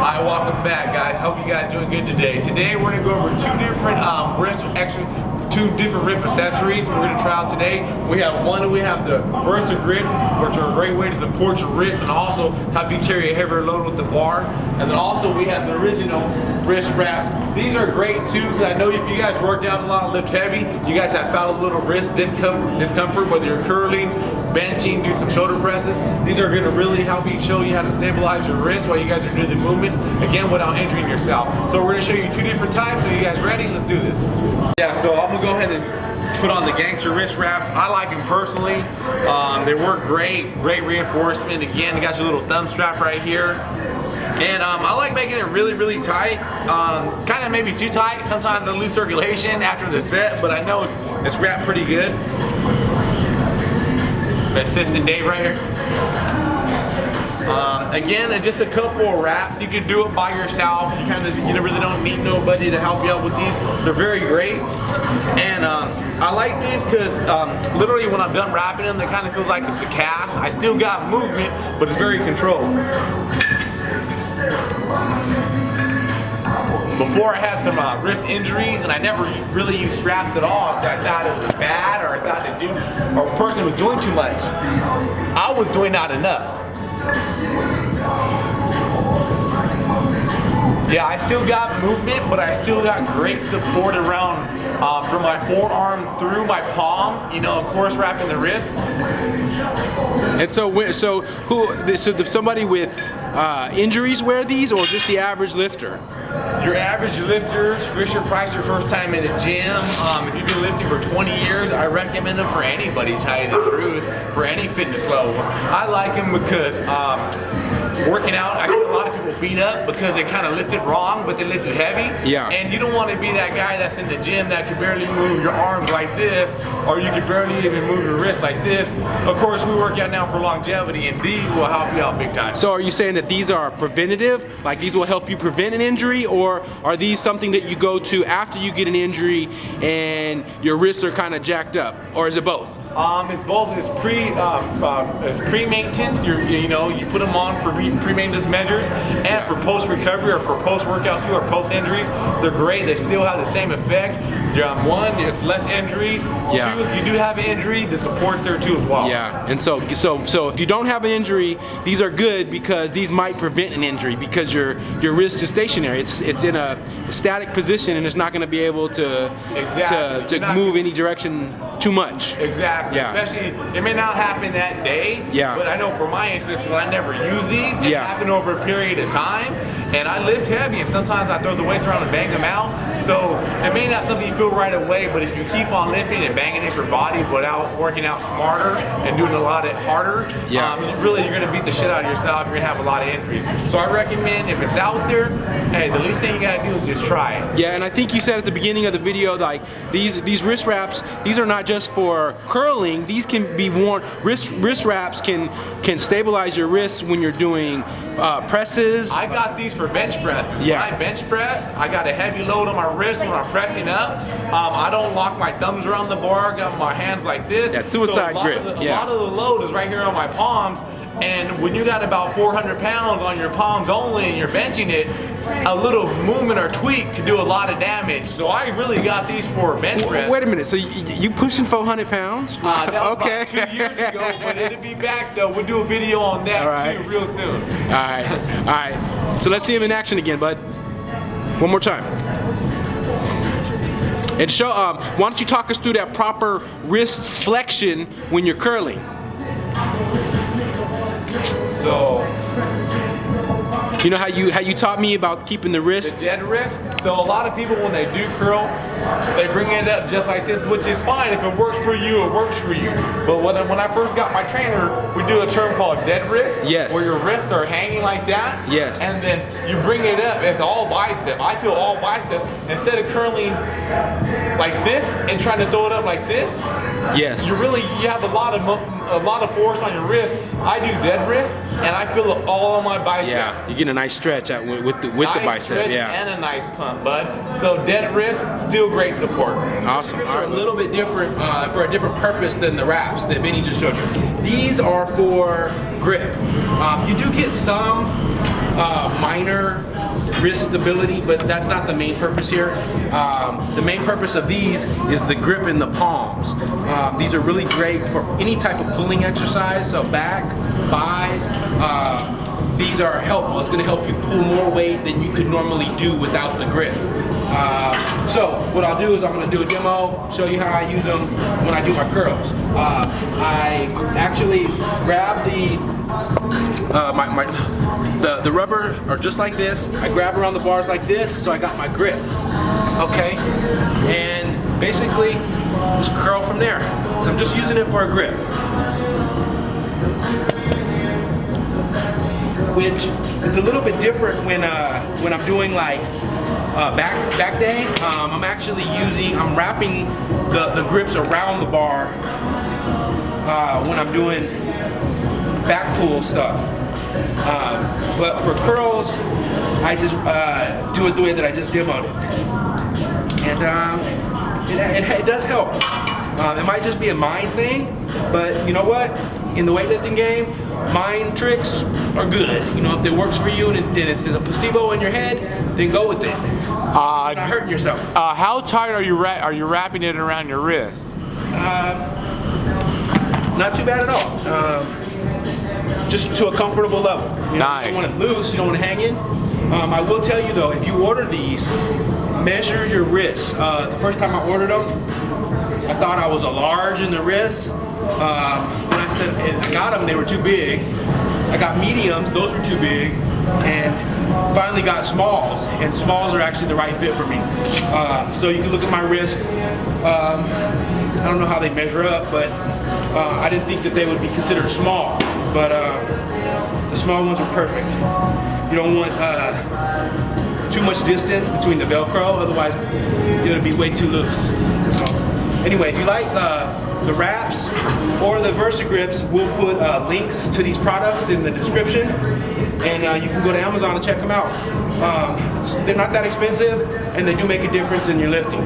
Hi, welcome back, guys. Hope you guys doing good today. Today we're gonna go over two different rib accessories we're gonna try out today. We have the Versa grips, which are a great way to support your wrists and also help you carry a heavier load with the bar. And then also we have the original wrist wraps. These are great too, because I know if you guys work out a lot and lift heavy, you guys have found a little wrist discomfort, whether you're curling, benching, doing some shoulder presses. These are gonna really help you, show you how to stabilize your wrist while you guys are doing the movements, again, without injuring yourself. So we're gonna show you two different types. So you guys ready? Let's do this. Yeah, so I'm gonna go ahead and put on the Gangsta wrist wraps. I like them personally. They work great reinforcement. Again, you got your little thumb strap right here. And I like making it really tight. Kind of maybe too tight. Sometimes I lose circulation after the set, but I know it's wrapped pretty good. Assistant Dave right here. Again, just a couple of wraps. You can do it by yourself. You really don't need nobody to help you out with these. They're very great. And I like these because literally when I'm done wrapping them, it kind of feels like it's a cast. I still got movement, but it's very controlled. Before I had some wrist injuries and I never really used straps at all. I thought it was a fad, or I thought a person was doing too much. I was doing not enough. Yeah, I still got movement, but I still got great support around from my forearm through my palm, you know, of course wrapping the wrist. And so somebody with injuries wear these, or just the average lifter? Your average lifters, Fisher Price, your first time in a gym. If you've been lifting for 20 years, I recommend them for anybody, to tell you the truth, for any fitness levels. I like them because working out, I see a lot of people beat up because they kind of lifted wrong, but they lifted heavy. Yeah. And you don't want to be that guy that's in the gym that can barely move your arms like this, or you can barely even move your wrists like this. Of course, we work out now for longevity, and these will help you out big time. So are you saying that these are preventative? Like these will help you prevent an injury, or are these something that you go to after you get an injury and your wrists are kind of jacked up, or is it both? It's both. It's pre-maintenance. You put them on for pre-maintenance measures, and for post-recovery or for post-workouts too, or post-injuries. They're great. They still have the same effect. One, it's less injuries. Yeah. Two, if you do have an injury, the support's there too as well. Yeah. And so if you don't have an injury, these are good because these might prevent an injury, because your wrist is stationary. It's in a static position, and it's not going to be able to move any direction too much. Exactly. Yeah. Especially, it may not happen that day. Yeah. But I know for my instance, when I never use these, it happened over a period of time, and I lift heavy, and sometimes I throw the weights around and bang them out. So it may not something you feel right away, but if you keep on lifting and banging it your body without working out smarter and doing a lot harder, really you're gonna beat the shit out of yourself. You're gonna have a lot of injuries. So I recommend, if it's out there, hey, the least thing you gotta do is just try it. Yeah, and I think you said at the beginning of the video, like these wrist wraps, these are not just for curling. These can be worn. Wrist wraps can stabilize your wrists when you're doing presses. I got these for bench presses. Yeah. When I bench press, I got a heavy load on my wrist when I'm pressing up. I don't lock my thumbs around the bar. I got my hands like this. That suicide grip. A lot of the load is right here on my palms. And when you got about 400 pounds on your palms only and you're benching it, a little movement or tweak could do a lot of damage. So I really got these for bench press. Wait a minute, so you pushing 400 pounds? That was about 2 years ago, but it'll be back though. We'll do a video on that too real soon. All right. So let's see him in action again, bud. One more time. And show. Why don't you talk us through that proper wrist flexion when you're curling? So, you know how you taught me about keeping the wrist? The dead wrist. So a lot of people, when they do curl, they bring it up just like this, which is fine. If it works for you, it works for you. But when I first got my trainer, we do a term called dead wrist. Yes. Where your wrists are hanging like that. Yes. And then you bring it up, it's all bicep. I feel all bicep. Instead of curling like this and trying to throw it up like this, yes, you have a lot of force on your wrist. I do dead wrist, and I feel it all on my bicep. Yeah, you get a nice stretch with the bicep. Stretch yeah. And a nice punch. bud. So dead wrist, still great support. Awesome. Are a little bit different for a different purpose than the wraps that Vinny just showed you. These are for grip. You do get some minor wrist stability, but that's not the main purpose here. The main purpose of these is the grip in the palms. These are really great for any type of pulling exercise, so back, buys. These are helpful. It's going to help you pull more weight than you could normally do without the grip. So what I'll do is I'm going to do a demo, show you how I use them when I do my curls. I actually grab the rubber are just like this. I grab around the bars like this, so I got my grip. Okay, and basically just curl from there. So I'm just using it for a grip. Which is a little bit different when I'm doing like back day. I'm wrapping the grips around the bar when I'm doing back pull stuff. But for curls, I just do it the way that I just demoed it. And it does help. It might just be a mind thing, but you know what? In the weightlifting game, mind tricks are good. You know, if it works for you and it's a placebo in your head, then go with it. You're not hurting yourself. How tight are you wrapping it around your wrist? Not too bad at all. Just to a comfortable level. You know, nice. You don't want it loose, you don't want to hang in. I will tell you though, if you order these, measure your wrists. The first time I ordered them, I thought I was a large in the wrist. When I said I got them, they were too big. I got mediums, those were too big, and finally got smalls, and smalls are actually the right fit for me. So you can look at my wrist. I don't know how they measure up, but I didn't think that they would be considered small, but the small ones are perfect. You don't want too much distance between the Velcro, otherwise it'll be way too loose. So anyway, if you like the wraps or the Versa grips, we'll put links to these products in the description, and you can go to Amazon and check them out. They're not that expensive, and they do make a difference in your lifting.